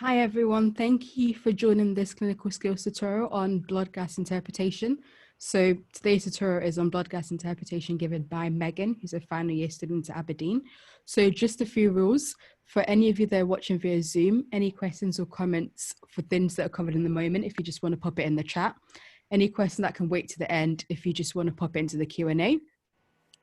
Hi everyone, thank you for joining this clinical skills tutorial on blood gas interpretation. So today's tutorial is on blood gas interpretation given by Megan, who's a final year student at Aberdeen. So just a few rules. For any of you that are watching via Zoom, any questions or comments for things that are covered in the moment, if you just want to pop it in the chat. Any question that can wait to the end, if you just want to pop it into the Q&A.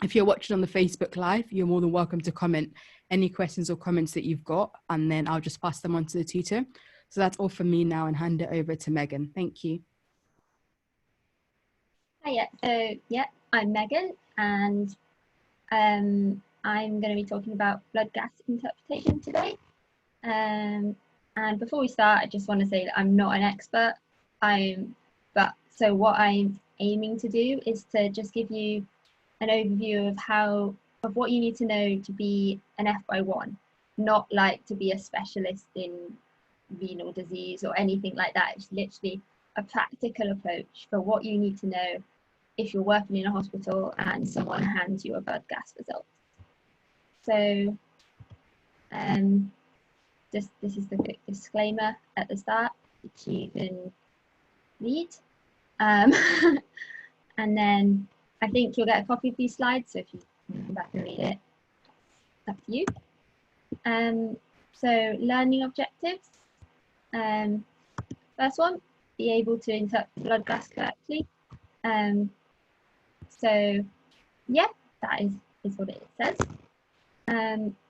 If you're watching on the Facebook Live, you're more than welcome to comment any questions or comments that you've got, and then I'll just pass them on to the tutor. So that's all from me now and hand it over to Megan. Thank you. Hiya, I'm Megan, and I'm going to be talking about blood gas interpretation today. And before we start, I just want to say that I'm not an expert. So what I'm aiming to do is to just give you an overview of what you need to know to be an FY1, not like to be a specialist in renal disease or anything like that. It's literally a practical approach for what you need to know if you're working in a hospital and someone hands you a blood gas result. So this is the quick disclaimer at the start, which you can read. And then I think you'll get a copy of these slides, so if you come back and read it, up to you. So learning objectives. First one, be able to interpret blood gas correctly. So yeah, that is what it says.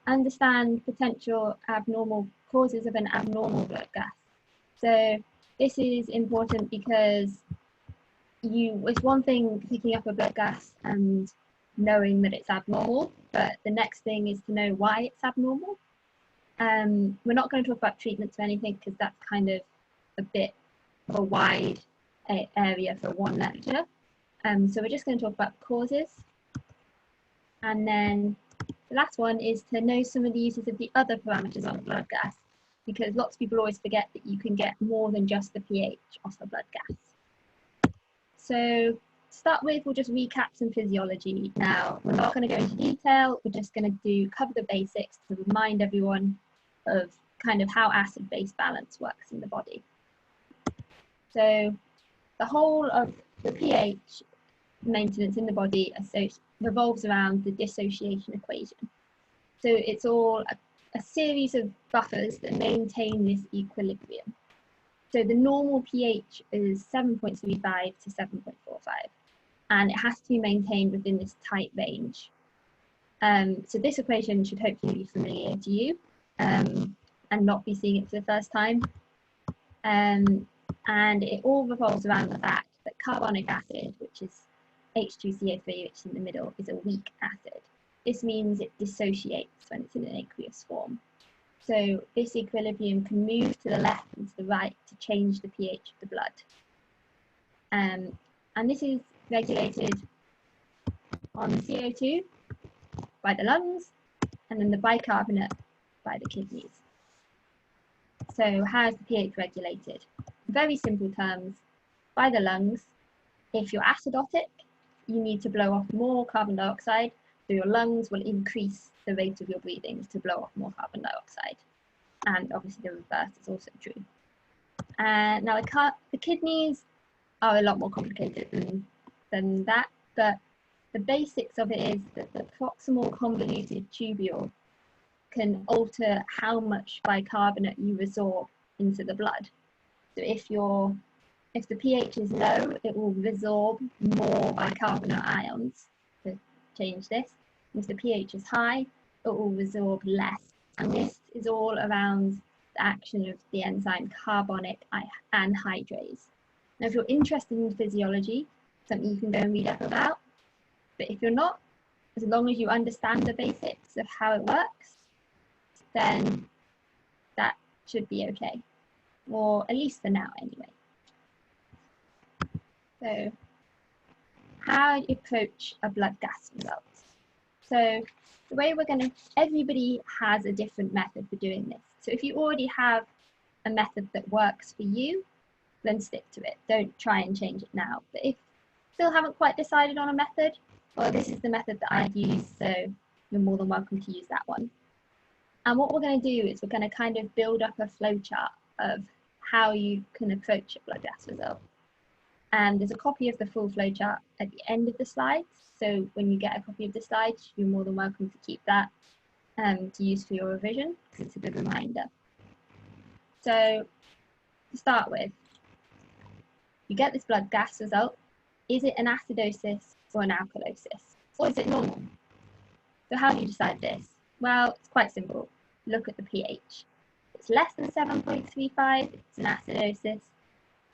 Understand potential abnormal causes of an abnormal blood gas. So this is important because it's one thing picking up a blood gas and knowing that it's abnormal, but the next thing is to know why it's abnormal. We're not going to talk about treatments or anything because that's kind of a bit of a wide area for one lecture. So we're just going to talk about causes. And then the last one is to know some of the uses of the other parameters on blood gas, because lots of people always forget that you can get more than just the pH off the blood gas. So to start with, we'll just recap some physiology. Now, we're not going to go into detail, we're just going to cover the basics to remind everyone of kind of how acid-base balance works in the body. So the whole of the pH maintenance in the body revolves around the dissociation equation. So it's all a series of buffers that maintain this equilibrium. So the normal pH is 7.35 to 7.45, and it has to be maintained within this tight range. So this equation should hopefully be familiar to you and not be seeing it for the first time. And it all revolves around the fact that carbonic acid, which is H2CO3, which is in the middle, is a weak acid. This means it dissociates when it's in an aqueous form. So this equilibrium can move to the left and to the right to change the pH of the blood. And this is regulated on CO2 by the lungs, and then the bicarbonate by the kidneys. So how is the pH regulated? In very simple terms, by the lungs. If you're acidotic, you need to blow off more carbon dioxide, so your lungs will increase the rate of your breathing to blow off more carbon dioxide. And obviously the reverse is also true. Now the kidneys are a lot more complicated than that, but the basics of it is that the proximal convoluted tubule can alter how much bicarbonate you resorb into the blood. So if the pH is low, it will resorb more bicarbonate ions to change this. If the pH is high, it will resorb less. And this is all around the action of the enzyme carbonic anhydrase. Now, if you're interested in physiology, something you can go and read up about. But if you're not, as long as you understand the basics of how it works, then that should be okay. Or at least for now, anyway. So, how do you approach a blood gas result? So, the way everybody has a different method for doing this. So if you already have a method that works for you, then stick to it. Don't try and change it now. But if you still haven't quite decided on a method, well, this is the method that I'd use, so you're more than welcome to use that one. And what we're going to do is we're going to kind of build up a flowchart of how you can approach a blood gas result. And there's a copy of the full flowchart at the end of the slides. So when you get a copy of the slides, you're more than welcome to keep that to use for your revision, because it's a good reminder. So to start with, you get this blood gas result. Is it an acidosis or an alkalosis? Or is it normal? So how do you decide this? Well, it's quite simple. Look at the pH. If it's less than 7.35, it's an acidosis.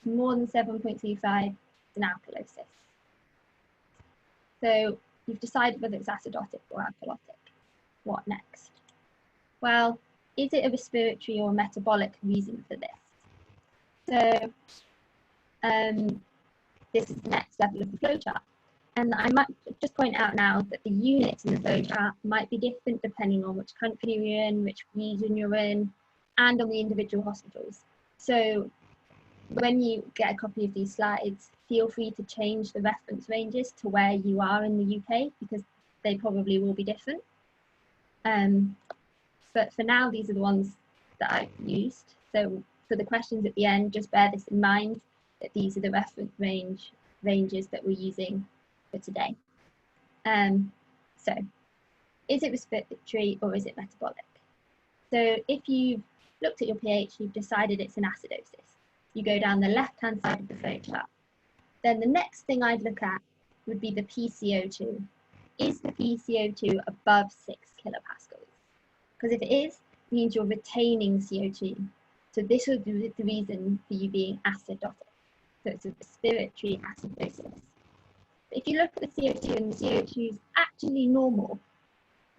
More than 7.35, it's an alkalosis. So you've decided whether it's acidotic or alkalotic. What next? Well, is it a respiratory or metabolic reason for this? So this is the next level of the flowchart. And I might just point out now that the units in the flowchart might be different depending on which country you're in, which region you're in, and on the individual hospitals. So when you get a copy of these slides, feel free to change the reference ranges to where you are in the UK, because they probably will be different. But for now, these are the ones that I've used. So for the questions at the end, just bear this in mind, that these are the reference ranges that we're using for today. So is it respiratory or is it metabolic? So if you've looked at your pH, you've decided it's an acidosis. You go down the left-hand side of the flowchart. Then the next thing I'd look at would be the PCO2. Is the PCO2 above 6 kilopascals? Because if it is, it means you're retaining CO2. So this would be the reason for you being acidotic. So it's a respiratory acidosis. If you look at the CO2 and the CO2 is actually normal,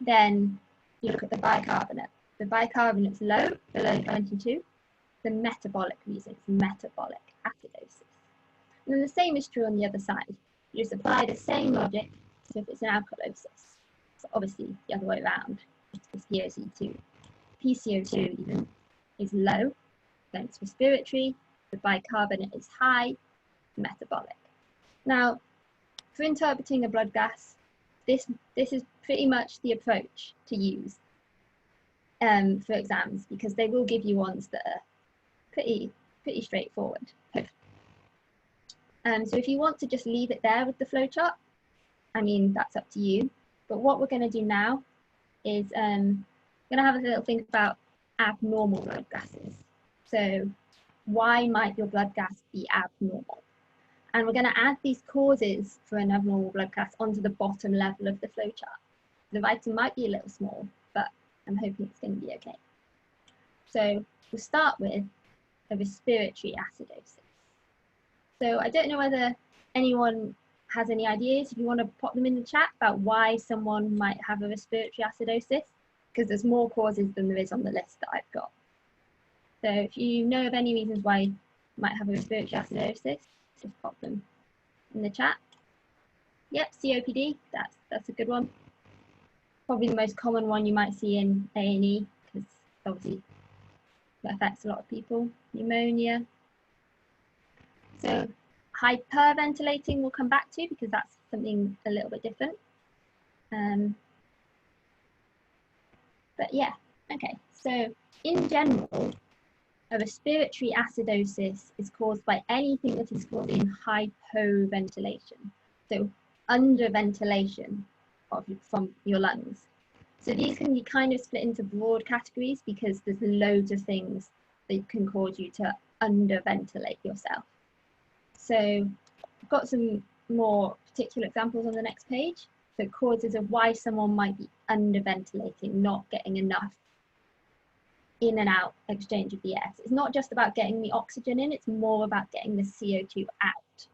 then you look at the bicarbonate. The bicarbonate's low, below 22. The metabolic reason, it's metabolic acidosis. And then the same is true on the other side. You just apply the same logic to if it's an alkalosis. So obviously the other way around, it's PCO2. PCO2 even is low, then it's respiratory, the bicarbonate is high, metabolic. Now, for interpreting a blood gas, this is pretty much the approach to use for exams, because they will give you ones that are pretty straightforward. So if you want to just leave it there with the flowchart, I mean, that's up to you. But what we're going to do now is going to have a little think about abnormal blood gases. So why might your blood gas be abnormal? And we're going to add these causes for an abnormal blood gas onto the bottom level of the flowchart. The writing might be a little small, but I'm hoping it's going to be okay. So we'll start with a respiratory acidosis. So I don't know whether anyone has any ideas. If you want to pop them in the chat about why someone might have a respiratory acidosis, because there's more causes than there is on the list that I've got. So if you know of any reasons why you might have a respiratory acidosis, just pop them in the chat. Yep, COPD, that's a good one. Probably the most common one you might see in A&E, because obviously that affects a lot of people. Pneumonia. So hyperventilating we'll come back to, because that's something a little bit different. But yeah, okay. So in general, a respiratory acidosis is caused by anything that is causing hypoventilation. So underventilation from your lungs. So these can be kind of split into broad categories, because there's loads of things that can cause you to underventilate yourself. So I've got some more particular examples on the next page. So causes of why someone might be underventilating, not getting enough in and out exchange of the air. So it's not just about getting the oxygen in, it's more about getting the CO2 out.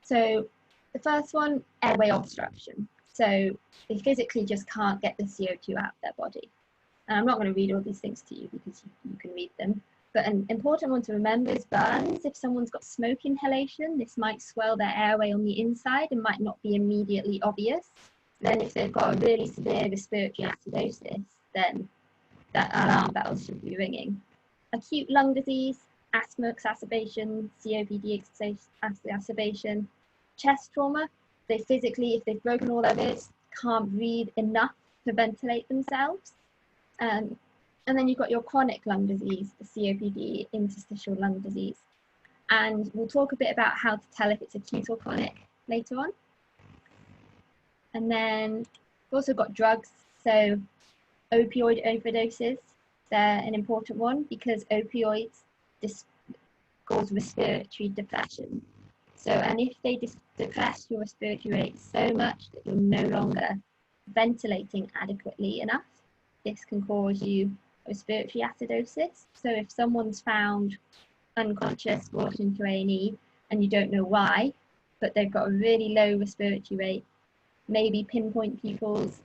So the first one, airway obstruction. So they physically just can't get the CO2 out of their body. And I'm not going to read all these things to you, because you can read them. But an important one to remember is burns. If someone's got smoke inhalation, this might swell their airway on the inside and might not be immediately obvious. Then if they've got a really severe respiratory acidosis, then that alarm bells should be ringing. Acute lung disease, asthma exacerbation, COPD exacerbation, chest trauma. They physically, if they've broken all their ribs, can't breathe enough to ventilate themselves. And then you've got your chronic lung disease, the COPD, interstitial lung disease. And we'll talk a bit about how to tell if it's acute or chronic later on. And then we've also got drugs. So opioid overdoses, they're an important one because opioids cause respiratory depression. So, and if they depress your respiratory rate so much that you're no longer ventilating adequately enough, this can cause you respiratory acidosis. So if someone's found unconscious, brought into A&E, and you don't know why, but they've got a really low respiratory rate, maybe pinpoint pupils,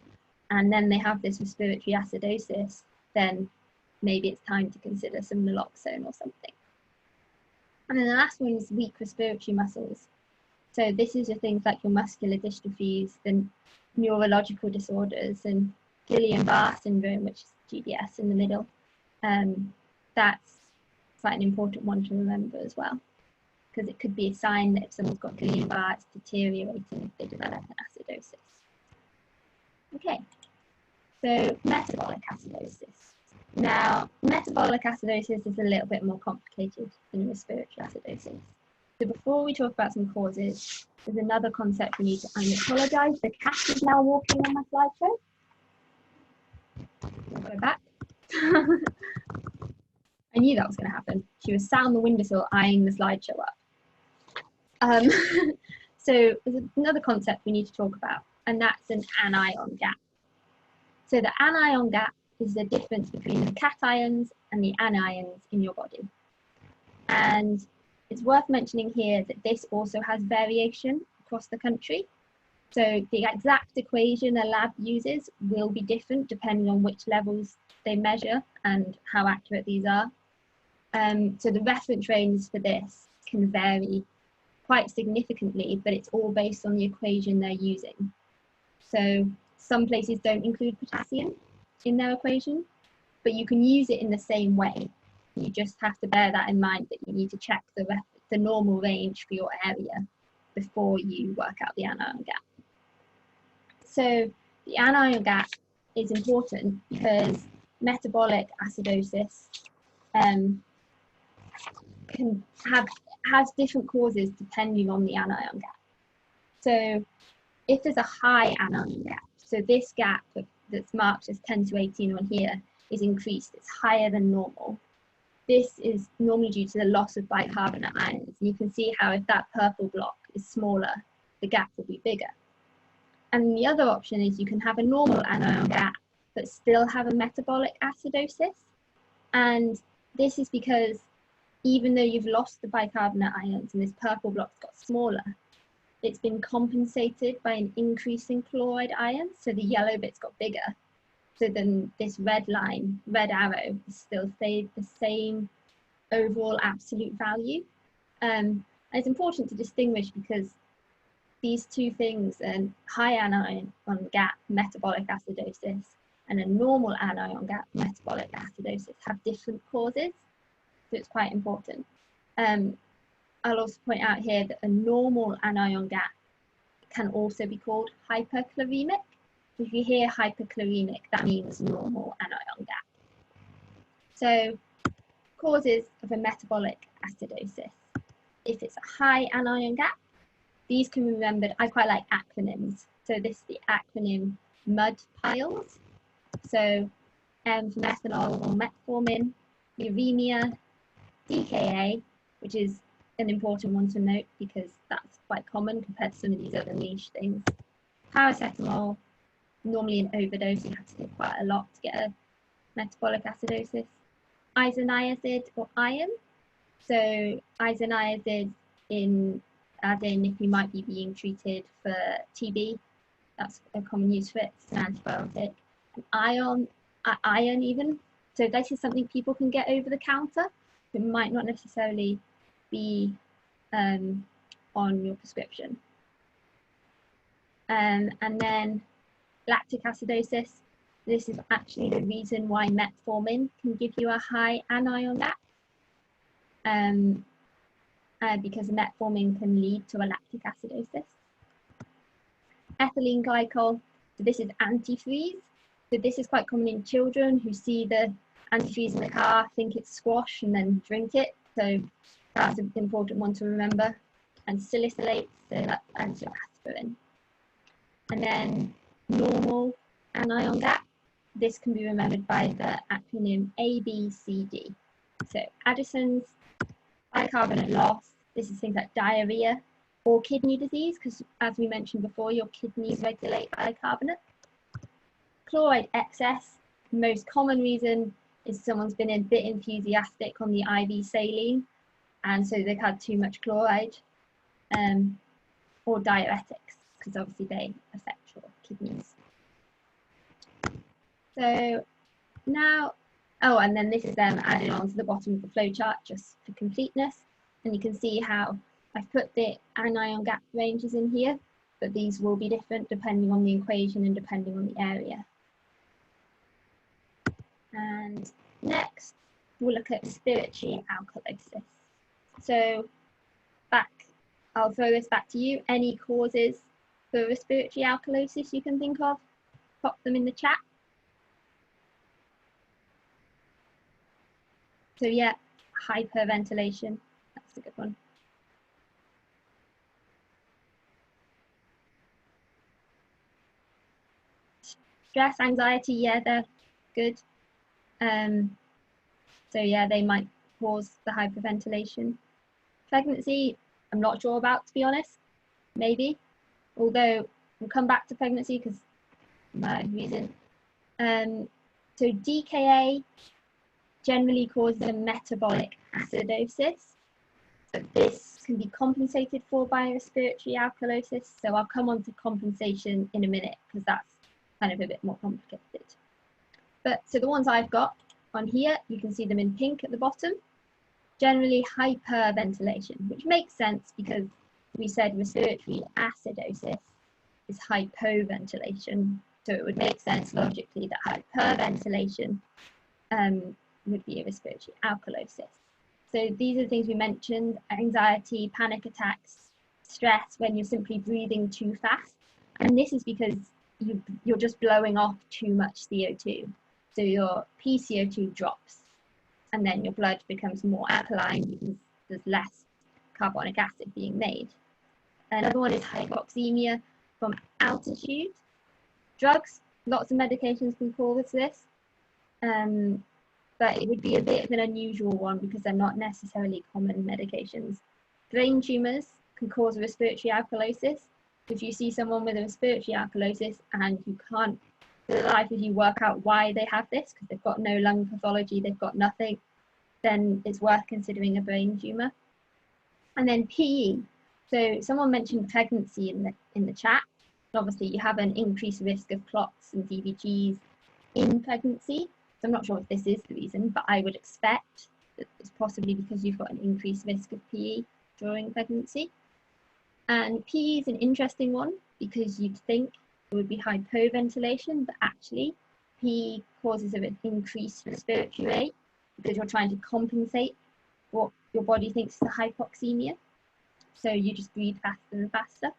and then they have this respiratory acidosis, then maybe it's time to consider some naloxone or something. And then the last one is weak respiratory muscles. So this is your things like your muscular dystrophies, the neurological disorders, and Guillain-Barré syndrome, which is GBS in the middle. That's quite an important one to remember as well, because it could be a sign that if someone's got Guillain-Barré, it's deteriorating if they develop an acidosis. Okay, so metabolic acidosis. Now, metabolic acidosis is a little bit more complicated than respiratory acidosis. So before we talk about some causes, there's another concept we need to, I apologise, the cat is now walking on my slideshow. I'll go back. I knew that was going to happen. She was sat on the windowsill eyeing the slideshow up. So there's another concept we need to talk about, and that's an anion gap. So the anion gap is the difference between the cations and the anions in your body. And it's worth mentioning here that this also has variation across the country. So the exact equation a lab uses will be different depending on which levels they measure and how accurate these are. So the reference range for this can vary quite significantly, but it's all based on the equation they're using. So some places don't include potassium in their equation, but you can use it in the same way. You just have to bear that in mind, that you need to check the normal range for your area before you work out the anion gap. So the anion gap is important because metabolic acidosis has different causes depending on the anion gap. So if there's a high anion gap, so this gap that's marked as 10 to 18 on here is increased, it's higher than normal. This is normally due to the loss of bicarbonate ions. You can see how if that purple block is smaller, the gap will be bigger. And the other option is you can have a normal anion gap, but still have a metabolic acidosis. And this is because even though you've lost the bicarbonate ions and this purple block's got smaller, it's been compensated by an increase in chloride ions. So the yellow bit's got bigger. So then this red line, red arrow, still stayed the same overall absolute value. And it's important to distinguish because these two things, a high anion gap, metabolic acidosis, and a normal anion gap, metabolic acidosis, have different causes. So it's quite important. I'll also point out here that a normal anion gap can also be called hyperchloremic. If you hear hyperchloremic, that means normal anion gap. So causes of a metabolic acidosis. If it's a high anion gap, these can be remembered. I quite like acronyms. So this is the acronym MUD piles. So M for methanol or metformin, uremia, DKA, which is an important one to note because that's quite common compared to some of these other niche things. Paracetamol, normally an overdose, you have to take quite a lot to get a metabolic acidosis. Isoniazid or iron. So isoniazid as in if you might be being treated for TB, that's a common use for it, it's an antibiotic. And iron even, so this is something people can get over the counter. It might not necessarily be on your prescription. And then lactic acidosis. This is actually the reason why metformin can give you a high anion gap. Because metformin can lead to a lactic acidosis. Ethylene glycol, so this is antifreeze. So this is quite common in children who see the antifreeze in the car, think it's squash, and then drink it. So that's an important one to remember. And salicylate, so that's anti-aspirin. And then normal anion gap. This can be remembered by the acronym ABCD. So Addison's, bicarbonate loss. This is things like diarrhea or kidney disease, because as we mentioned before, your kidneys regulate bicarbonate. Chloride excess. The most common reason is someone's been a bit enthusiastic on the IV saline, and so they've had too much chloride, or diuretics, because obviously they affect your kidneys. So now, oh, and then this is them added on to the bottom of the flowchart just for completeness, and you can see how I've put the anion gap ranges in here, but these will be different depending on the equation and depending on the area. And next, we'll look at respiratory alkalosis. So I'll throw this back to you. Any causes for respiratory alkalosis you can think of? Pop them in the chat. So yeah, hyperventilation, that's a good one. Stress, anxiety, yeah, they're good. So yeah, they might cause the hyperventilation. Pregnancy, I'm not sure about, to be honest, maybe. Although we'll come back to pregnancy because my reason. So DKA generally causes a metabolic acidosis. So this can be compensated for by respiratory alkalosis. So I'll come on to compensation in a minute because that's kind of a bit more complicated. But so the ones I've got on here, you can see them in pink at the bottom. Generally hyperventilation, which makes sense because we said respiratory acidosis is hypoventilation. So it would make sense logically that hyperventilation would be a respiratory alkalosis. So these are the things we mentioned: anxiety, panic attacks, stress when you're simply breathing too fast. And this is because you're just blowing off too much CO2. So your PCO2 drops, and then your blood becomes more alkaline because there's less carbonic acid being made. Another one is hypoxemia from altitude. Drugs, lots of medications can cause this, but it would be a bit of an unusual one because they're not necessarily common medications. Brain tumours can cause a respiratory alkalosis. If you see someone with a respiratory alkalosis and you can't, for the life of you, work out why they have this, because they've got no lung pathology, they've got nothing, then it's worth considering a brain tumour. And then PE. So someone mentioned pregnancy in the chat. Obviously, you have an increased risk of clots and DVGs in pregnancy. So I'm not sure if this is the reason, but I would expect that it's possibly because you've got an increased risk of PE during pregnancy. And PE is an interesting one because you'd think it would be hypoventilation, but actually PE causes an increased respiratory rate because you're trying to compensate what your body thinks is a hypoxemia. So you just breathe faster and faster.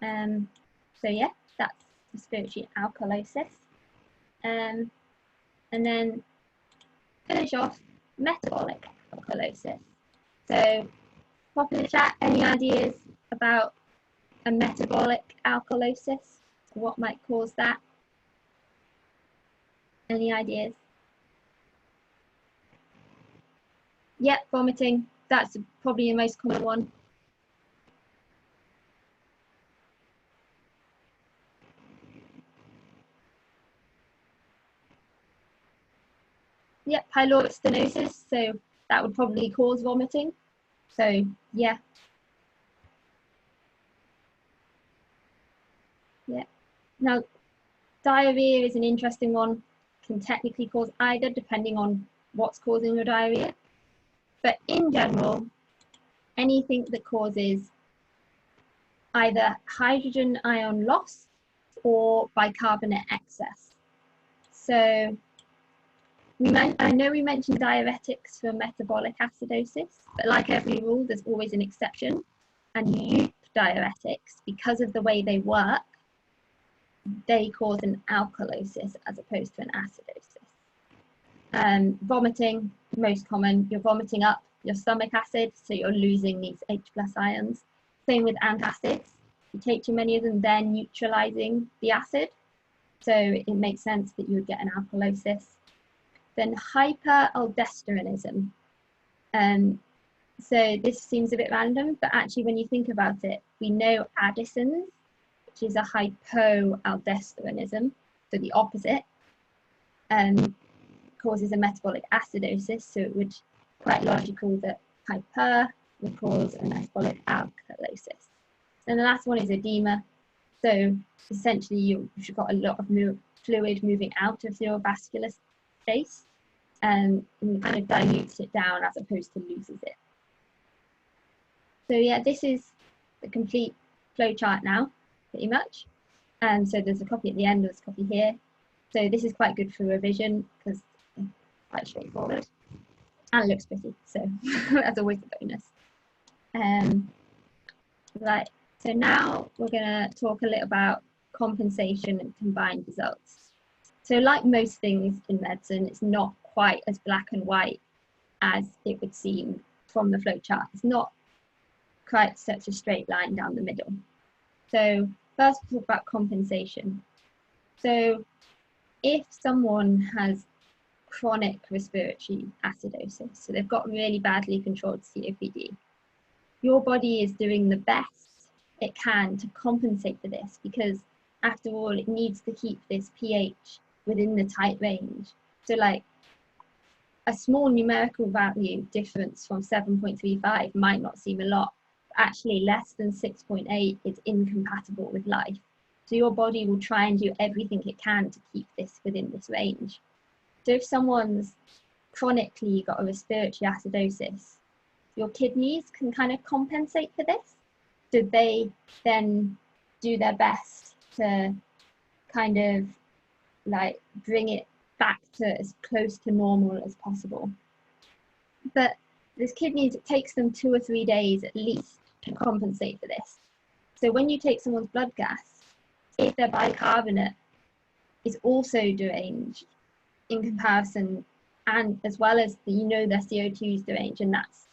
So yeah, that's respiratory alkalosis. And then finish off metabolic alkalosis. So pop in the chat any ideas about a metabolic alkalosis, what might cause that? Any ideas? Yep, vomiting, that's probably the most common one. Yep, pyloric stenosis, so that would probably cause vomiting. So yeah. Yeah. Now, diarrhea is an interesting one. Can technically cause either, depending on what's causing your diarrhea. But in general, anything that causes either hydrogen ion loss or bicarbonate excess. So I know we mentioned diuretics for metabolic acidosis, but like every rule, there's always an exception. And loop diuretics, because of the way they work, they cause an alkalosis as opposed to an acidosis. Vomiting, most common, you're vomiting up your stomach acid, so you're losing these H+ ions. Same with antacids. You take too many of them, they're neutralizing the acid. So it makes sense that you would get an alkalosis. Then hyperaldosteronism. So this seems a bit random, but actually when you think about it, we know Addison's, which is a hypoaldosteronism, so the opposite, causes a metabolic acidosis. So it would quite logical that hyper would cause a metabolic alkalosis. And the last one is edema. So essentially you've got a lot of fluid moving out of your vascular space and kind of dilutes it down as opposed to loses it. So yeah, this is the complete flow chart now, pretty much. So there's a copy at the end, there's a copy here. So this is quite good for revision because it's quite straightforward and it looks pretty. So that's always a bonus. Right. So now we're going to talk a little about compensation and combined results. So like most things in medicine, it's not quite as black and white as it would seem from the flowchart. It's not quite such a straight line down the middle. So first we'll talk about compensation. So if someone has chronic respiratory acidosis, so they've got really badly controlled COPD, your body is doing the best it can to compensate for this, because after all it needs to keep this pH within the tight range. So like a small numerical value difference from 7.35 might not seem a lot, but actually less than 6.8 is incompatible with life. So your body will try and do everything it can to keep this within this range. So if someone's chronically got a respiratory acidosis, your kidneys can kind of compensate for this. So they then do their best to kind of like bring it back to as close to normal as possible. But these kidneys, it takes them 2 or 3 days at least to compensate for this. So when you take someone's blood gas, if their bicarbonate is also deranged in comparison, and as well as their CO2 is deranged, and that's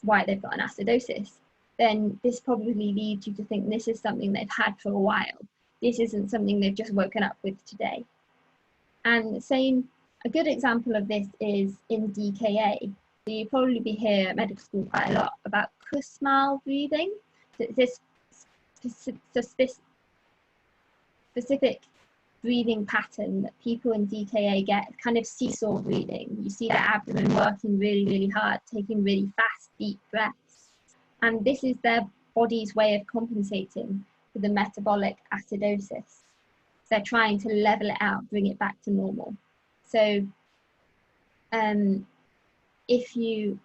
why they've got an acidosis, then this probably leads you to think this is something they've had for a while. This isn't something they've just woken up with today. And a good example of this is in DKA. So you probably be here at medical school quite a lot about Kussmaul breathing. So it's this specific breathing pattern that people in DKA get, kind of seesaw breathing. You see their abdomen working really, really hard, taking really fast, deep breaths. And this is their body's way of compensating for the metabolic acidosis. They're trying to level it out, bring it back to normal. So if you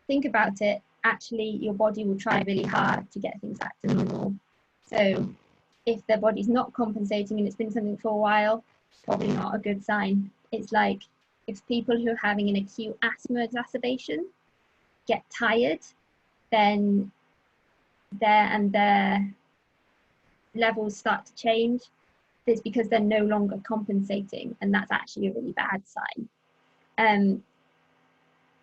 think about it, actually your body will try really hard to get things back to normal. So if their body's not compensating and it's been something for a while, probably not a good sign. It's like if people who are having an acute asthma exacerbation get tired, then their levels start to change. It's because they're no longer compensating, and that's actually a really bad sign. And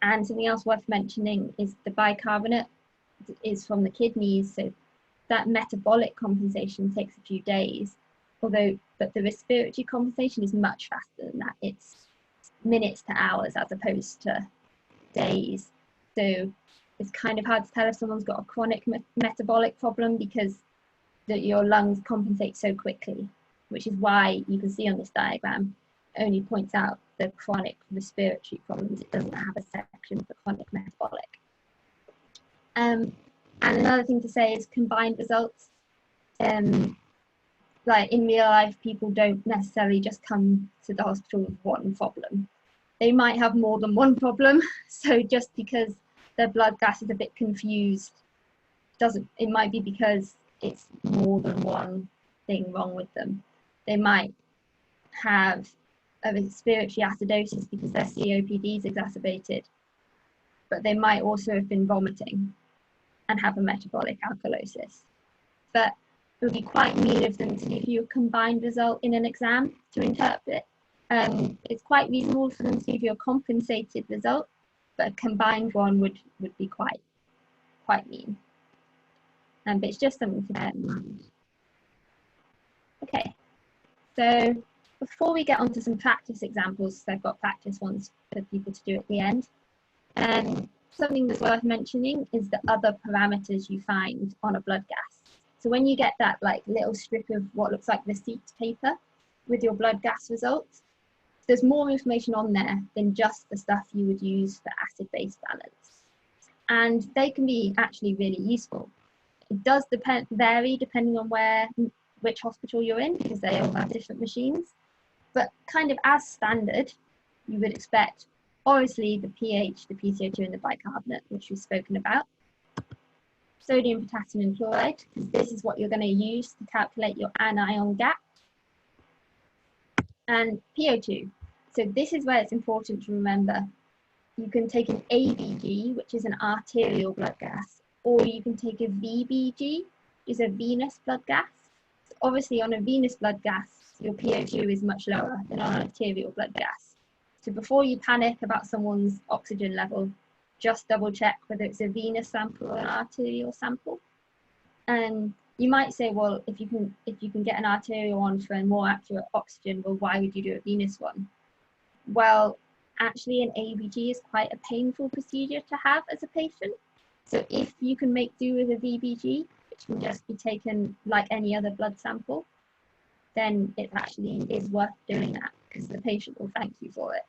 something else worth mentioning is the bicarbonate is from the kidneys, so that metabolic compensation takes a few days, but the respiratory compensation is much faster than that. It's minutes to hours as opposed to days. So it's kind of hard to tell if someone's got a chronic metabolic problem because your lungs compensate so quickly, which is why you can see on this diagram it only points out the chronic respiratory problems. It doesn't have a section for chronic metabolic. And another thing to say is combined results. Like in real life, people don't necessarily just come to the hospital with one problem. They might have more than one problem. So just because their blood gas is a bit confused, it might be because it's more than one thing wrong with them. They might have a respiratory acidosis because their COPD is exacerbated, but they might also have been vomiting and have a metabolic alkalosis. But it would be quite mean of them to give you a combined result in an exam to interpret. It's quite reasonable for them to give you a compensated result, but a combined one would be quite mean. But it's just something to bear in mind. Okay, so before we get on to some practice examples, so I've got practice ones for people to do at the end. Something that's worth mentioning is the other parameters you find on a blood gas. So when you get that like little strip of what looks like receipt paper with your blood gas results, there's more information on there than just the stuff you would use for acid-base balance. And they can be actually really useful. It does vary depending on which hospital you're in, because they all have different machines. But kind of as standard, you would expect, obviously, the pH, the PCO2, and the bicarbonate, which we've spoken about. Sodium, potassium, and chloride, because this is what you're going to use to calculate your anion gap. And PO2. So this is where it's important to remember. You can take an ABG, which is an arterial blood gas, or you can take a VBG, which is a venous blood gas. So obviously, on a venous blood gas, your PO2 is much lower than on an arterial blood gas. So before you panic about someone's oxygen level, just double check whether it's a venous sample or an arterial sample. And you might say, well, if you can get an arterial one for a more accurate oxygen, well, why would you do a venous one? Well, actually, an ABG is quite a painful procedure to have as a patient. So if you can make do with a VBG, which can just be taken like any other blood sample, then it actually is worth doing that because the patient will thank you for it.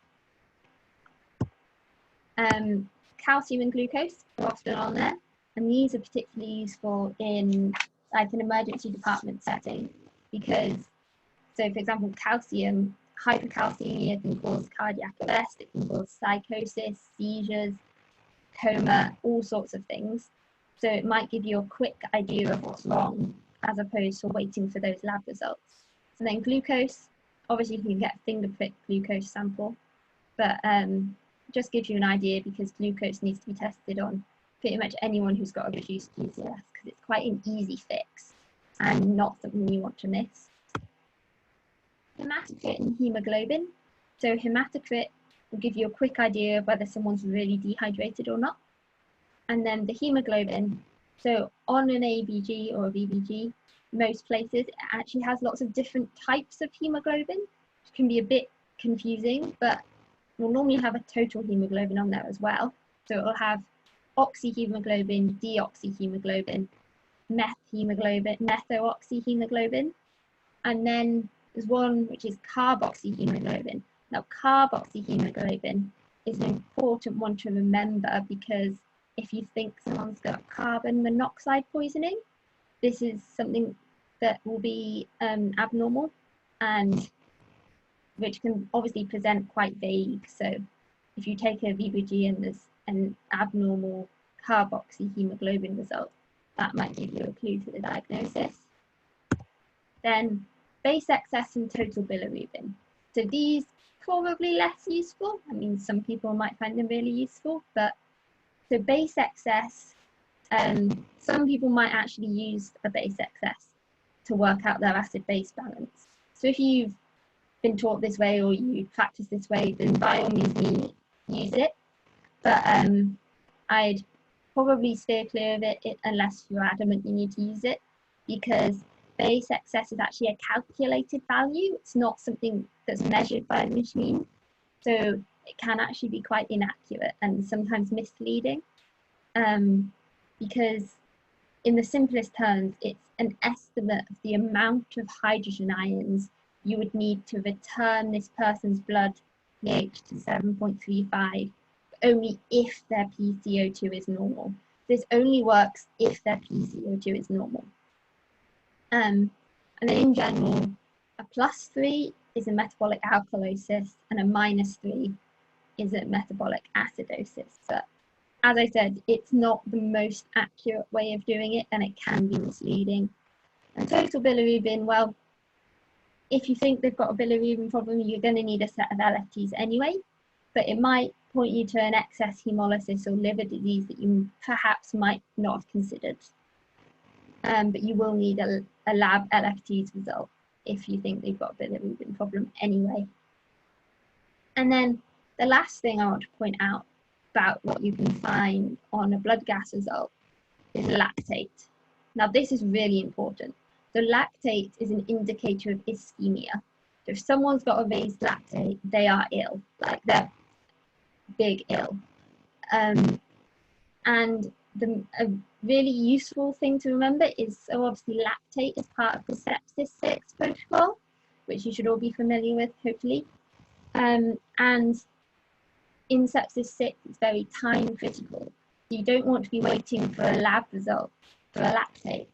Calcium and glucose are often on there, and these are particularly useful in like an emergency department setting because, so for example, calcium, hypercalcemia can cause cardiac arrest, it can cause psychosis, seizures, coma, all sorts of things. So it might give you a quick idea of what's wrong as opposed to waiting for those lab results. And then glucose, obviously you can get a finger prick glucose sample, but just gives you an idea because glucose needs to be tested on pretty much anyone who's got a reduced GCS because it's quite an easy fix and not something you want to miss. Hematocrit and hemoglobin. So hematocrit will give you a quick idea of whether someone's really dehydrated or not. And then the hemoglobin, so on an ABG or a VBG, most places it actually has lots of different types of hemoglobin, which can be a bit confusing, but we'll normally have a total hemoglobin on there as well. So it'll have oxyhemoglobin, deoxyhemoglobin, methemoglobin, methoxyhemoglobin, and then there's one which is carboxyhemoglobin. Now, carboxyhemoglobin is an important one to remember because if you think someone's got carbon monoxide poisoning, this is something that will be abnormal and which can obviously present quite vague. So if you take a VBG and there's an abnormal carboxyhemoglobin result, that might give you a clue to the diagnosis. Then base excess and total bilirubin. So these probably less useful. I mean, some people might find them really useful, but so base excess, some people might actually use a base excess to work out their acid-base balance. So if you've been taught this way or you practice this way, then by all means use it. But I'd probably steer clear of it unless you're adamant you need to use it, because base excess is actually a calculated value. It's not something that's measured by the machine. So it can actually be quite inaccurate and sometimes misleading, because in the simplest terms, it's an estimate of the amount of hydrogen ions you would need to return this person's blood pH to 7.35, only if their PCO2 is normal. This only works if their PCO2 is normal. And then in general, a +3 is a metabolic alkalosis and a -3 is a metabolic acidosis. But as I said, it's not the most accurate way of doing it and it can be misleading. And total bilirubin, well, if you think they've got a bilirubin problem, you're going to need a set of LFTs anyway, but it might point you to an excess hemolysis or liver disease that you perhaps might not have considered. but you will need a lab LFT's result if you think they've got a bilirubin problem anyway. And then the last thing I want to point out about what you can find on a blood gas result is lactate. Now this is really important. So lactate is an indicator of ischemia. So if someone's got a raised lactate, they are ill, like they're big ill. And a really useful thing to remember is, so obviously lactate is part of the sepsis 6 protocol, which you should all be familiar with, hopefully. And in sepsis 6, it's very time critical. You don't want to be waiting for a lab result for a lactate.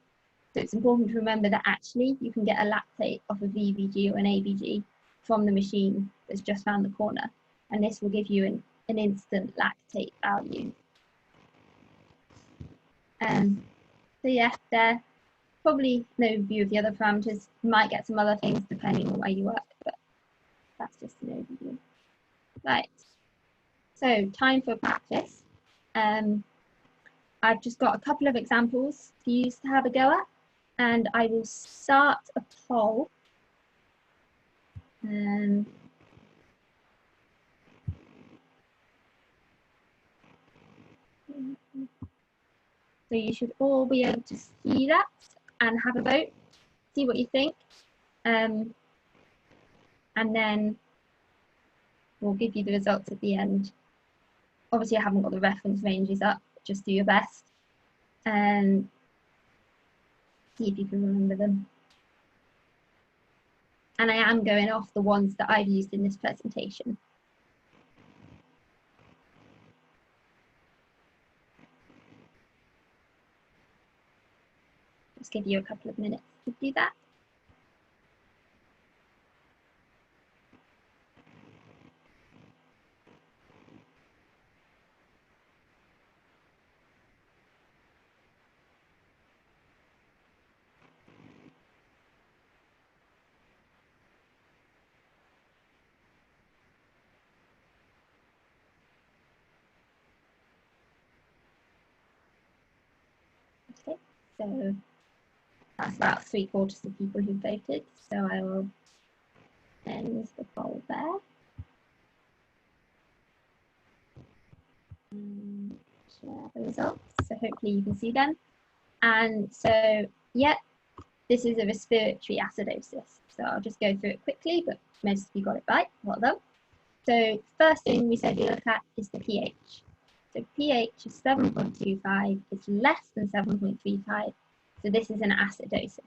So it's important to remember that actually you can get a lactate off a VBG or an ABG from the machine that's just around the corner. And this will give you an instant lactate value. So yeah, there probably no overview of the other parameters. You might get some other things depending on where you work, but that's just an overview. Right, so time for practice. I've just got a couple of examples for you to have a go at, and I will start a poll. So you should all be able to see that and have a vote, see what you think. And then we'll give you the results at the end. Obviously I haven't got the reference ranges up, just do your best and see if you can remember them. And I am going off the ones that I've used in this presentation. Just give you a couple of minutes to do that. Okay, so that's about 3/4 of people who voted, so I will end the poll there. And share the results, so hopefully you can see them. And so, yeah, this is a respiratory acidosis. So I'll just go through it quickly, but most of you got it right, well done. So first thing we said we look at is the pH. So pH is 7.25, it's less than 7.35, so this is an acidosis.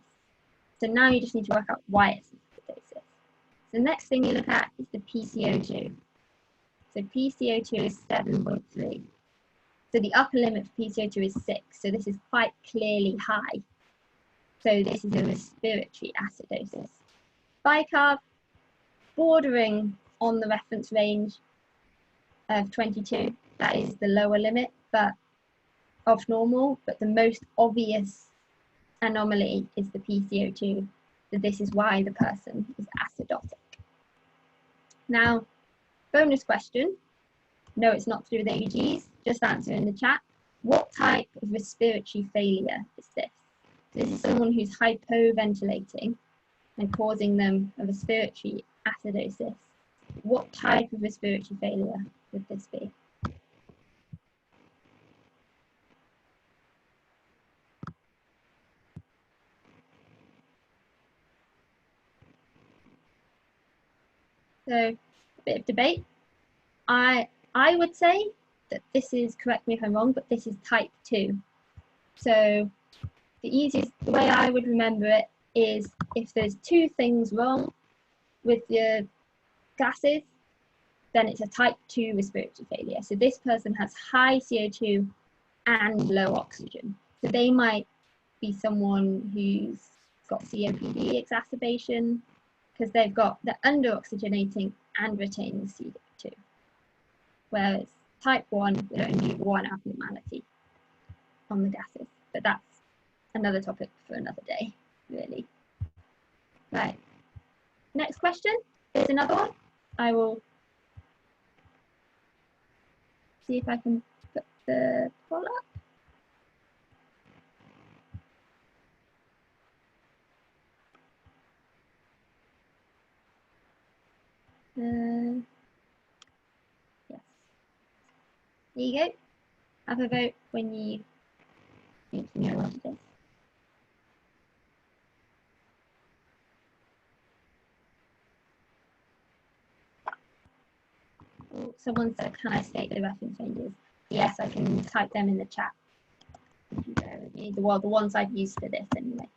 So now you just need to work out why it's an acidosis. The next thing you look at is the PCO2. So PCO2 is 7.3. So the upper limit for PCO2 is 6, so this is quite clearly high. So this is a respiratory acidosis. Bicarb, bordering on the reference range of 22, that is the lower limit but of normal, but the most obvious anomaly is the PCO2, so this is why the person is acidotic. Now, bonus question, no it's not to do with ABGs, just answer in the chat. What type of respiratory failure is this? This is someone who's hypoventilating and causing them a respiratory acidosis. What type of respiratory failure would this be? So, a bit of debate. I would say that this is, correct me if I'm wrong, but this is type 2. So the way I would remember it is if there's 2 things wrong with your gases, then it's a type 2 respiratory failure. So this person has high CO2 and low oxygen. So they might be someone who's got COPD exacerbation because they're under-oxygenating and retaining CO2. Whereas type 1 would only be one abnormality on the gases. But that's another topic for another day, really. Right. Next question is another one. I will see if I can put the poll up. There you go. Have a vote when you think you know what it is. Oh, someone said, can I state the reference ranges? Yes, I can type them in the chat. Well, the ones I've used for this anyway.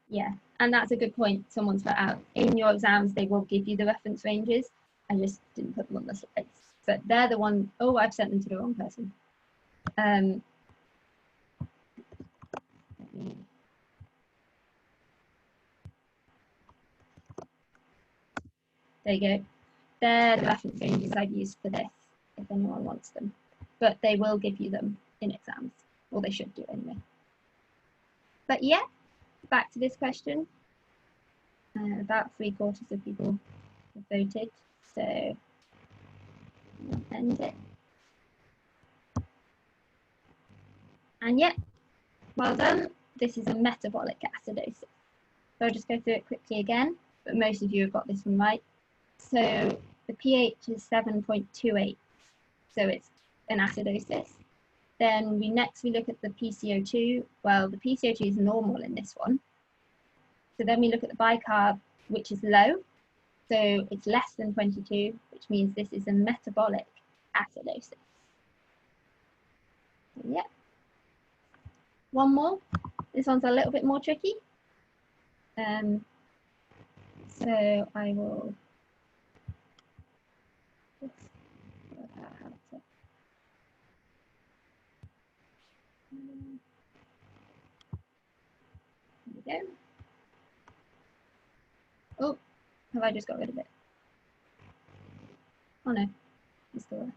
Yeah, and that's a good point someone's put out. In your exams, they will give you the reference ranges. I just didn't put them on the slides. But they're the one, oh, I've sent them to the wrong person. There you go. They're the reference ranges I've used for this, if anyone wants them. But they will give you them in exams, or they should do anyway. But yeah, back to this question. About 3/4 of people have voted, so we'll end it. And yeah, well done. This is a metabolic acidosis. So I'll just go through it quickly again, but most of you have got this one right. So the pH is 7.28, so it's an acidosis. Then we look at the PCO2. Well, the PCO2 is normal in this one. So then we look at the bicarb, which is low. So it's less than 22, which means this is a metabolic acidosis. So yeah. One more. This one's a little bit more tricky. So I will just work out how to. There we go. Oh, have I just got rid of it? Oh no, it's still there.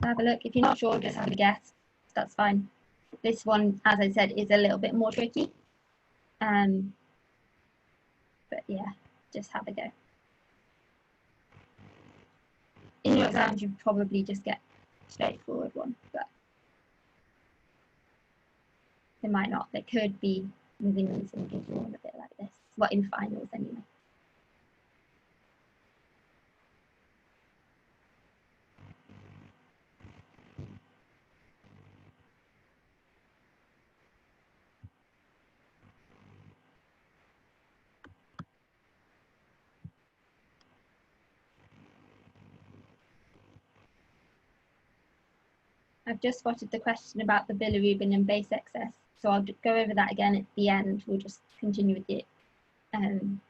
Have a look. If you're not sure, just have a guess. That's fine. This one, as I said, is a little bit more tricky. But yeah, just have a go. In your exams, you probably just get a straightforward one, but they might not. They could be within reason give you one a bit like this. Well, in finals anyway. I've just spotted the question about the bilirubin and base excess, so I'll go over that again at the end. We'll just continue with the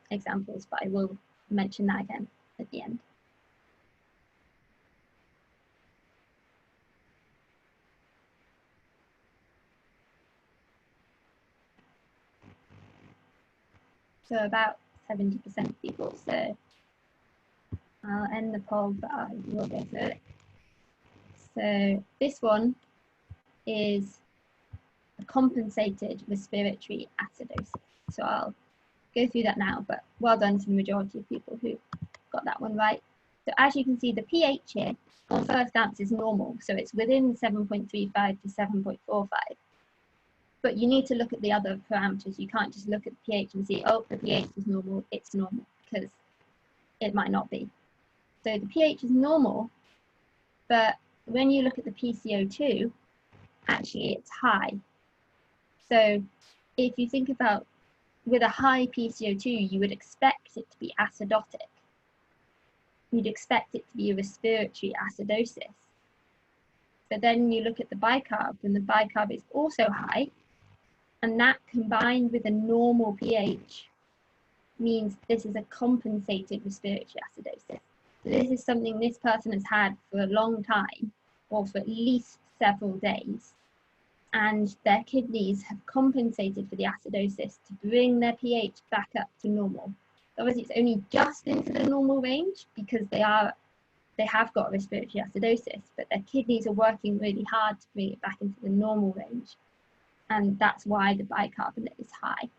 examples, but I will mention that again at the end. So about 70% of people, so I'll end the poll, but I will go through it. So this one is a compensated respiratory acidosis. So I'll go through that now, but well done to the majority of people who got that one right. So as you can see, the pH here on first glance is normal. So it's within 7.35 to 7.45. But you need to look at the other parameters. You can't just look at the pH and see, oh, the pH is normal, it's normal, because it might not be. So the pH is normal, but when you look at the PCO2, actually it's high. So if you think about with a high PCO2, you would expect it to be acidotic. You'd expect it to be a respiratory acidosis. But then you look at the bicarb, and the bicarb is also high, and that combined with a normal pH means this is a compensated respiratory acidosis. So this is something this person has had for a long time, or for at least several days, and their kidneys have compensated for the acidosis to bring their pH back up to normal. Obviously, it's only just into the normal range because they have got respiratory acidosis, but their kidneys are working really hard to bring it back into the normal range, and that's why the bicarbonate is high.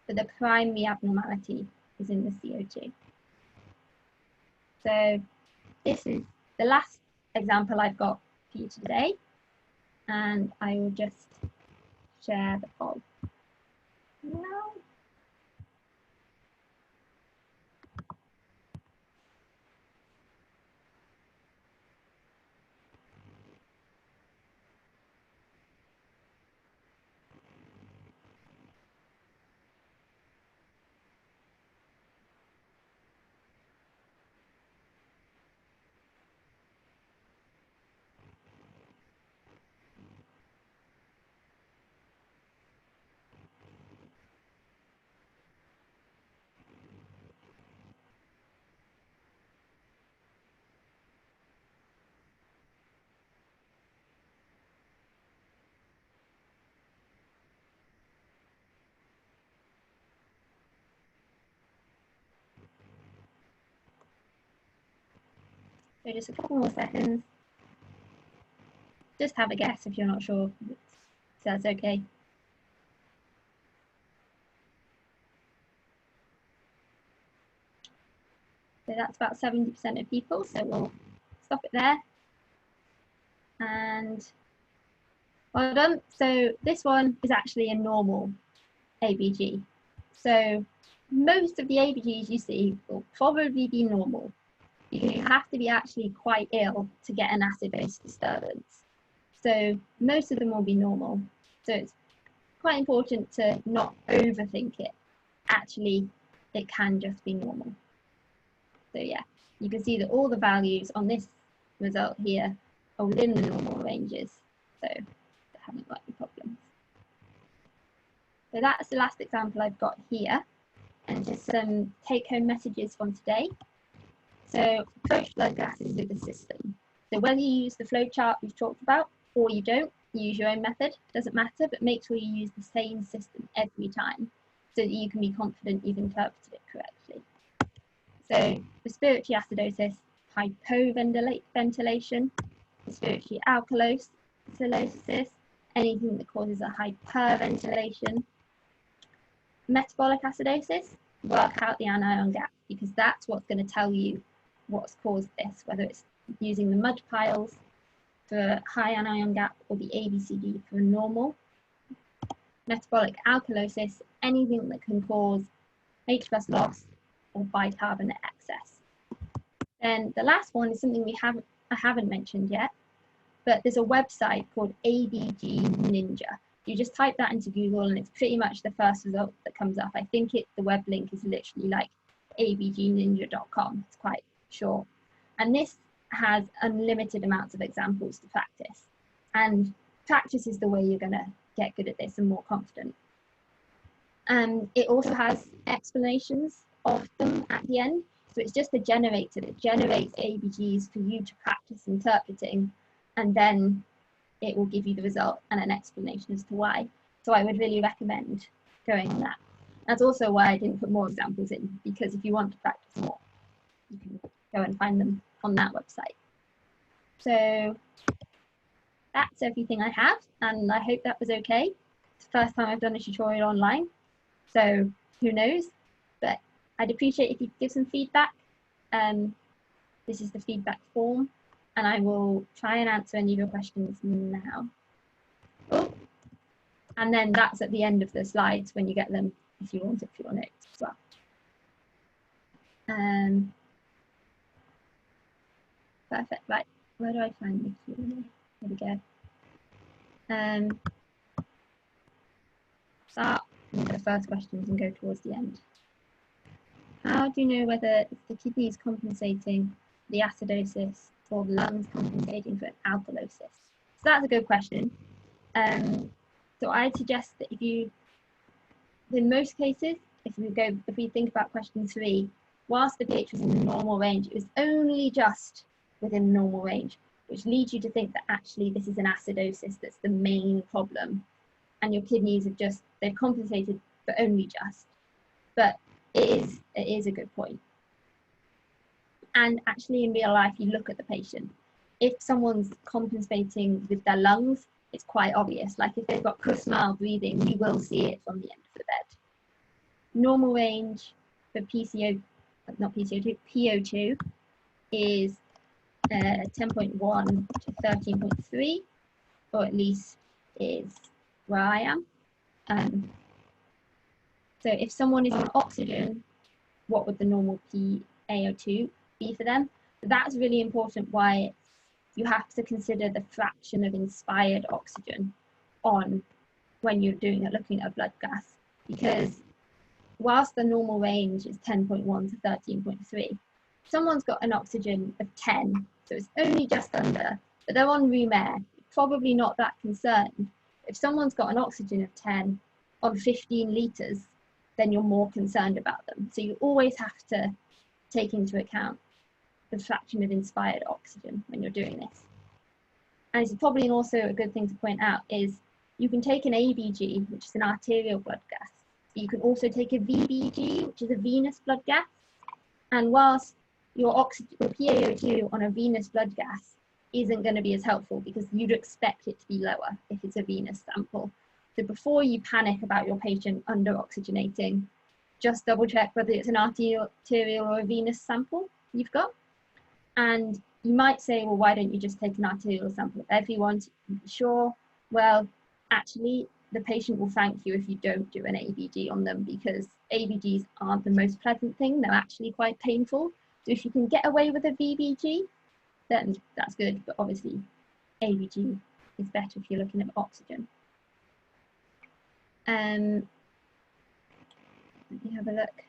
But the primary abnormality is in the CO2. So this is the last example I've got for you today, and I will just share the poll now. So just a couple more seconds. Just have a guess if you're not sure. So that's okay. So that's about 70% of people. So we'll stop it there. And well done. So this one is actually a normal ABG. So most of the ABGs you see will probably be normal. You have to be actually quite ill to get an acid-base disturbance. So most of them will be normal. So it's quite important to not overthink it. Actually, it can just be normal. So yeah, you can see that all the values on this result here are within the normal ranges. So they haven't got any problems. So that's the last example I've got here. And just some take-home messages from today. So approach blood gases with the system. So whether you use the flowchart we've talked about or you don't, use your own method, doesn't matter, but make sure you use the same system every time so that you can be confident you've interpreted it correctly. So respiratory acidosis, hypoventilation, respiratory alkalosis, anything that causes a hyperventilation. Metabolic acidosis, work out the anion gap because that's what's going to tell you what's caused this, whether it's using the mud piles for high anion gap or the ABCD for normal. Metabolic alkalosis, anything that can cause H+ loss or bicarbonate excess. Then the last one is something I haven't mentioned yet, but there's a website called ABG Ninja. You just type that into Google and it's pretty much the first result that comes up. I think the web link is literally like abgninja.com. It's quite short. And this has unlimited amounts of examples to practice. And practice is the way you're going to get good at this and more confident. It also has explanations of them at the end. So it's just a generator that generates ABGs for you to practice interpreting, and then it will give you the result and an explanation as to why. So I would really recommend going on that. That's also why I didn't put more examples in, because if you want to practice more, you can go and find them on that website. So that's everything I have, and I hope that was okay. It's the first time I've done a tutorial online, so who knows, but I'd appreciate if you could give some feedback. This is the feedback form, and I will try and answer any of your questions now. Oh. And then that's at the end of the slides when you get them, if you want it for your notes as well. Perfect, right, where do I find the Q&A? There we go. Start with the first questions and go towards the end. How do you know whether the kidney is compensating the acidosis or the lungs compensating for alkalosis? So that's a good question. So I'd suggest that in most cases, if we think about question 3, whilst the pH was in the normal range, it was only just within the normal range. which leads you to think that actually this is an acidosis that's the main problem, and your kidneys have just, they've compensated, but only just. But it is a good point. And actually in real life, you look at the patient. If someone's compensating with their lungs, it's quite obvious. Like if they've got Kussmaul breathing, you will see it from the end of the bed. Normal range for PO2 is 10.1 to 13.3, or at least is where I am. So if someone is on oxygen, what would the normal PaO2 be for them? That's really important why you have to consider the fraction of inspired oxygen on when you're looking at a blood gas, because whilst the normal range is 10.1 to 13.3, someone's got an oxygen of 10, so it's only just under, but they're on room air, probably not that concerned. If someone's got an oxygen of 10 on 15 litres, then you're more concerned about them. So you always have to take into account the fraction of inspired oxygen when you're doing this. And it's probably also a good thing to point out is you can take an ABG, which is an arterial blood gas. You can also take a VBG, which is a venous blood gas. And whilst your PaO2 on a venous blood gas isn't going to be as helpful, because you'd expect it to be lower if it's a venous sample. So before you panic about your patient under oxygenating, just double check whether it's an arterial or a venous sample you've got. And you might say, well, why don't you just take an arterial sample of everyone to be sure? Well, actually, the patient will thank you if you don't do an ABG on them, because ABGs aren't the most pleasant thing. They're actually quite painful. So if you can get away with a VBG, then that's good. But obviously, ABG is better if you're looking at oxygen. Let me have a look.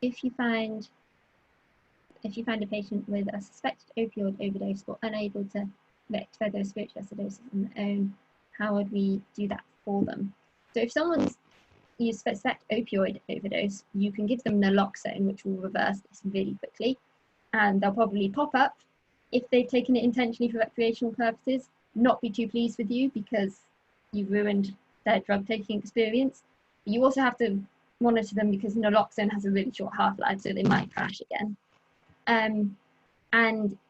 If you find a patient with a suspected opioid overdose or unable to rectify their respiratory acidosis on their own, how would we do that for them? So if you suspect opioid overdose, you can give them naloxone, which will reverse this really quickly, and they'll probably pop up. If they've taken it intentionally for recreational purposes, not be too pleased with you because you've ruined their drug taking experience. You also have to monitor them because naloxone has a really short half-life, so they might crash again. And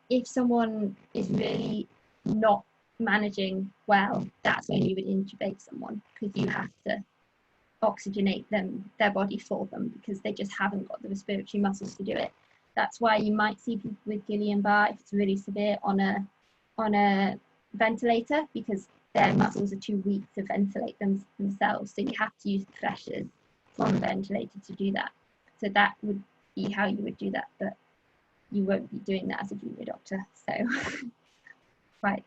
if someone is really not managing well, that's when you would intubate someone, because you have to oxygenate their body for them, because they just haven't got the respiratory muscles to do it. That's why you might see people with Guillain-Barré, if it's really severe, on a ventilator, because their muscles are too weak to ventilate themselves. So you have to use the pressures from the ventilator to do that. So that would be how you would do that, but you won't be doing that as a junior doctor. So right,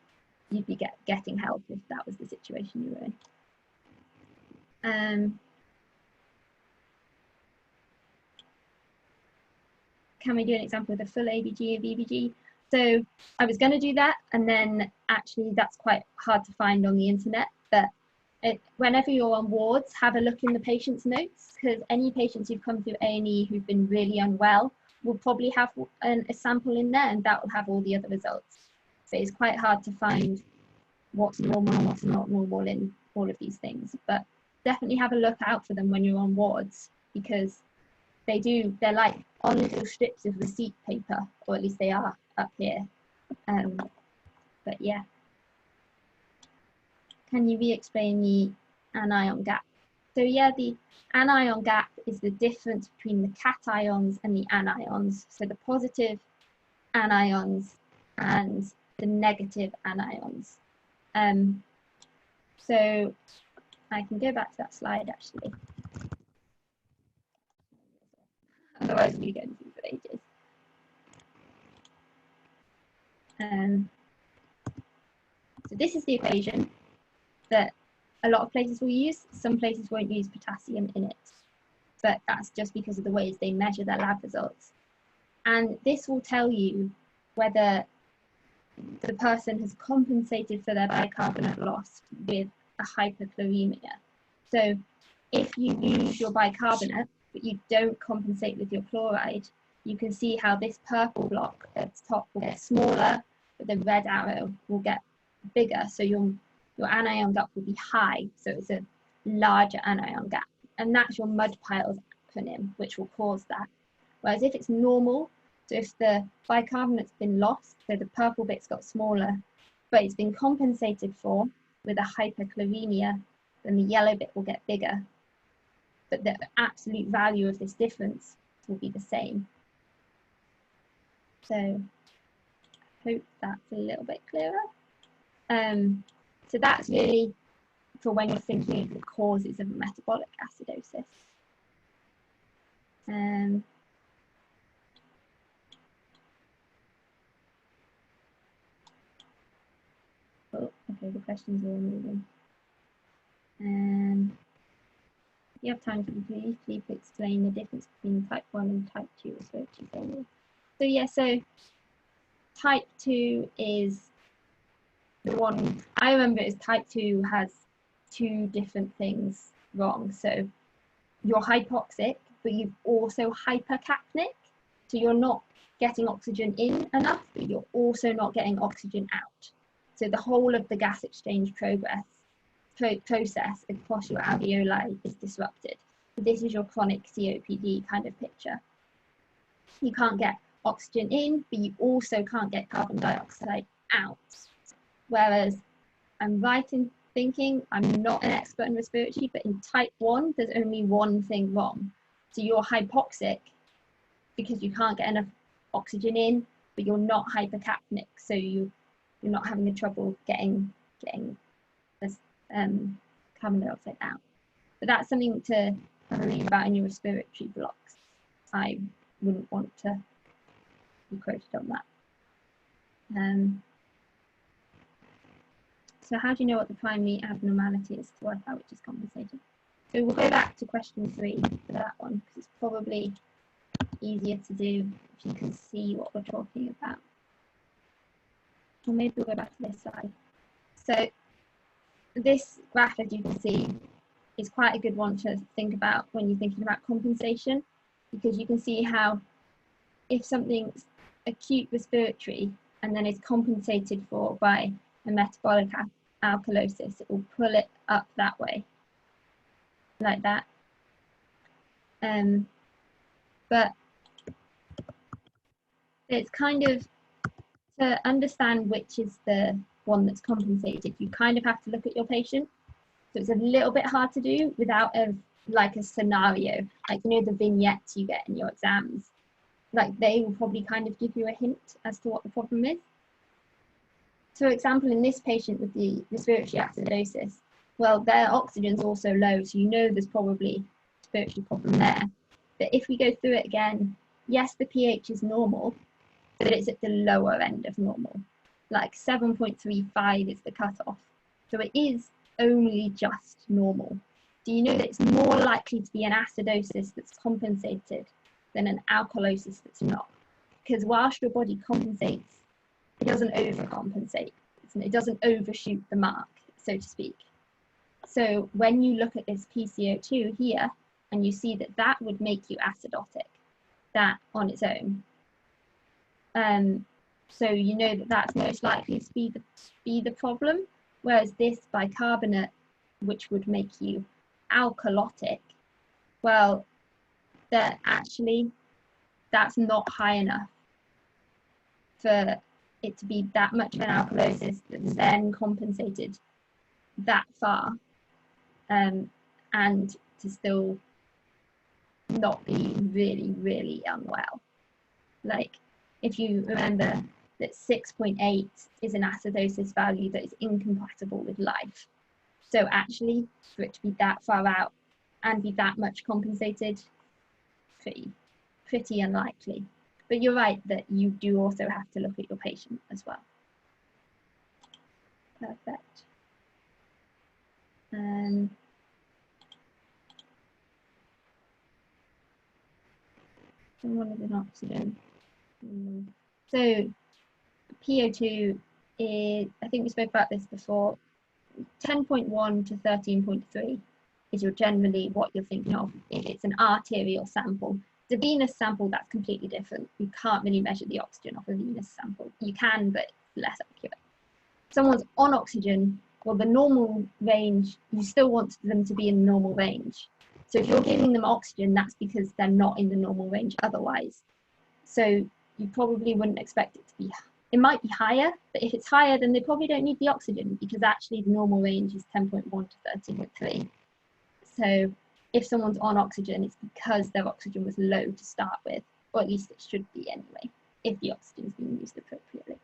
you'd be getting help if that was the situation you were in. Can we do an example with a full ABG and VBG? So I was going to do that, and then actually that's quite hard to find on the internet, but whenever you're on wards, have a look in the patient's notes, because any patients who've come through A&E who've been really unwell will probably have a sample in there, and that will have all the other results. So it's quite hard to find what's normal and what's not normal in all of these things, but definitely have a look out for them when you're on wards, because they're like on little strips of receipt paper, or at least they are up here. But yeah. Can you re-explain the anion gap? So yeah, the anion gap is the difference between the cations and the anions. So the positive anions and the negative anions. So I can go back to that slide actually. Otherwise we'll be going through for ages. So this is the equation that a lot of places will use. Some places won't use potassium in it, but that's just because of the ways they measure their lab results. And this will tell you whether the person has compensated for their bicarbonate loss with a hyperchloremia. So if you lose your bicarbonate, but you don't compensate with your chloride, you can see how this purple block at the top will get smaller, but the red arrow will get bigger. So your anion gap will be high. So it's a larger anion gap. And that's your mud piles acronym, which will cause that. Whereas if it's normal, so if the bicarbonate's been lost, so the purple bit's got smaller, but it's been compensated for with a hyperchloremia, then the yellow bit will get bigger. But the absolute value of this difference will be the same. So I hope that's a little bit clearer. So that's really for when you're thinking of the causes of metabolic acidosis. Oh, okay, the questions are all moving. If you have time to briefly explain the difference between type 1 and type 2 respiratory failure. So yeah, so type 2 is the one, I remember is type 2 has two different things wrong. So you're hypoxic, but you're also hypercapnic. So you're not getting oxygen in enough, but you're also not getting oxygen out. So the whole of the gas exchange process across your alveoli is disrupted. So this is your chronic COPD kind of picture. You can't get oxygen in, but you also can't get carbon dioxide out. Whereas I'm right in thinking, I'm not an expert in respiratory, but in type 1, there's only one thing wrong. So you're hypoxic because you can't get enough oxygen in, but you're not hypercapnic. So you're not having the trouble getting this carbon dioxide out. But that's something to read about in your respiratory blocks. I wouldn't want to be quoted on that. So how do you know what the primary abnormality is to work out which is compensated? So we'll go back to question 3 for that one, because it's probably easier to do if you can see what we're talking about. Or maybe we'll go back to this side. So this graph, as you can see, is quite a good one to think about when you're thinking about compensation, because you can see how if something's acute respiratory and then is compensated for by a metabolic alkalosis, it will pull it up that way, like that. But it's kind of, to understand which is the one that's compensated, you kind of have to look at your patient. So it's a little bit hard to do without a scenario, like, you know, the vignettes you get in your exams. Like, they will probably kind of give you a hint as to what the problem is. So, for example, in this patient with the respiratory acidosis, well, their oxygen's also low, so you know there's probably a respiratory problem there. But if we go through it again, yes, the pH is normal, but it's at the lower end of normal. Like 7.35 is the cutoff. So it is only just normal. Do you know that it's more likely to be an acidosis that's compensated than an alkalosis that's not? Because whilst your body compensates, it doesn't overcompensate. It doesn't overshoot the mark, so to speak. So when you look at this PCO2 here, and you see that that would make you acidotic, that on its own. So you know that that's most likely to be the problem, whereas this bicarbonate, which would make you alkalotic, well, that actually, that's not high enough for it to be that much of an alkalosis that's then compensated that far, and to still not be really, really unwell. Like, if you remember that 6.8 is an acidosis value that is incompatible with life. So actually, for it to be that far out and be that much compensated, pretty unlikely. But you're right that you do also have to look at your patient as well. Perfect. One of an oxygen. So PO2 is, I think we spoke about this before, 10.1 to 13.3 is generally what you're thinking of if it's an arterial sample. The venous sample, that's completely different. You can't really measure the oxygen off a venous sample. You can, but it's less accurate. Someone's on oxygen, well, the normal range, you still want them to be in the normal range. So if you're giving them oxygen, that's because they're not in the normal range otherwise. So you probably wouldn't expect it to be, it might be higher, but if it's higher, then they probably don't need the oxygen, because actually the normal range is 10.1 to 13.3. So if someone's on oxygen, it's because their oxygen was low to start with, or at least it should be anyway, if the oxygen is being used appropriately.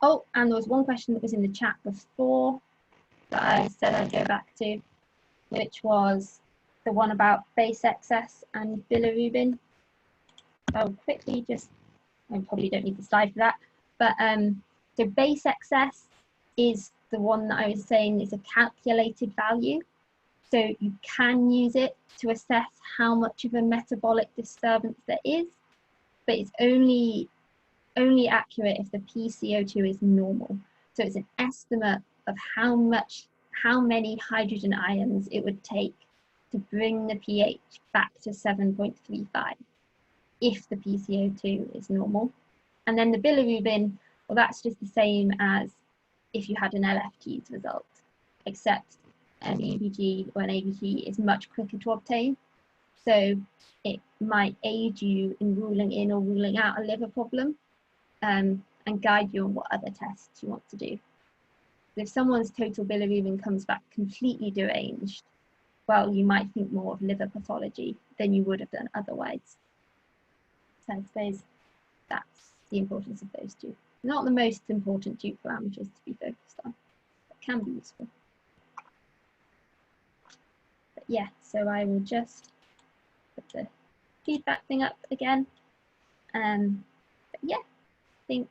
Oh, and there was one question that was in the chat before that I said I'd go back to, which was the one about base excess and bilirubin. I'll quickly just, I probably don't need the slide for that, but so base excess is the one that I was saying is a calculated value. So you can use it to assess how much of a metabolic disturbance there is, but it's only accurate if the PCO2 is normal. So it's an estimate of how many hydrogen ions it would take to bring the pH back to 7.35 if the PCO2 is normal. And then the bilirubin, well, that's just the same as if you had an LFT's result, except an EBG or an ABG is much quicker to obtain. So it might aid you in ruling in or ruling out a liver problem, and guide you on what other tests you want to do. If someone's total bilirubin comes back completely deranged, well, you might think more of liver pathology than you would have done otherwise. So I suppose that's the importance of those two. Not the most important two parameters to be focused on, but can be useful. But yeah, so I will just put the feedback thing up again. But yeah, I think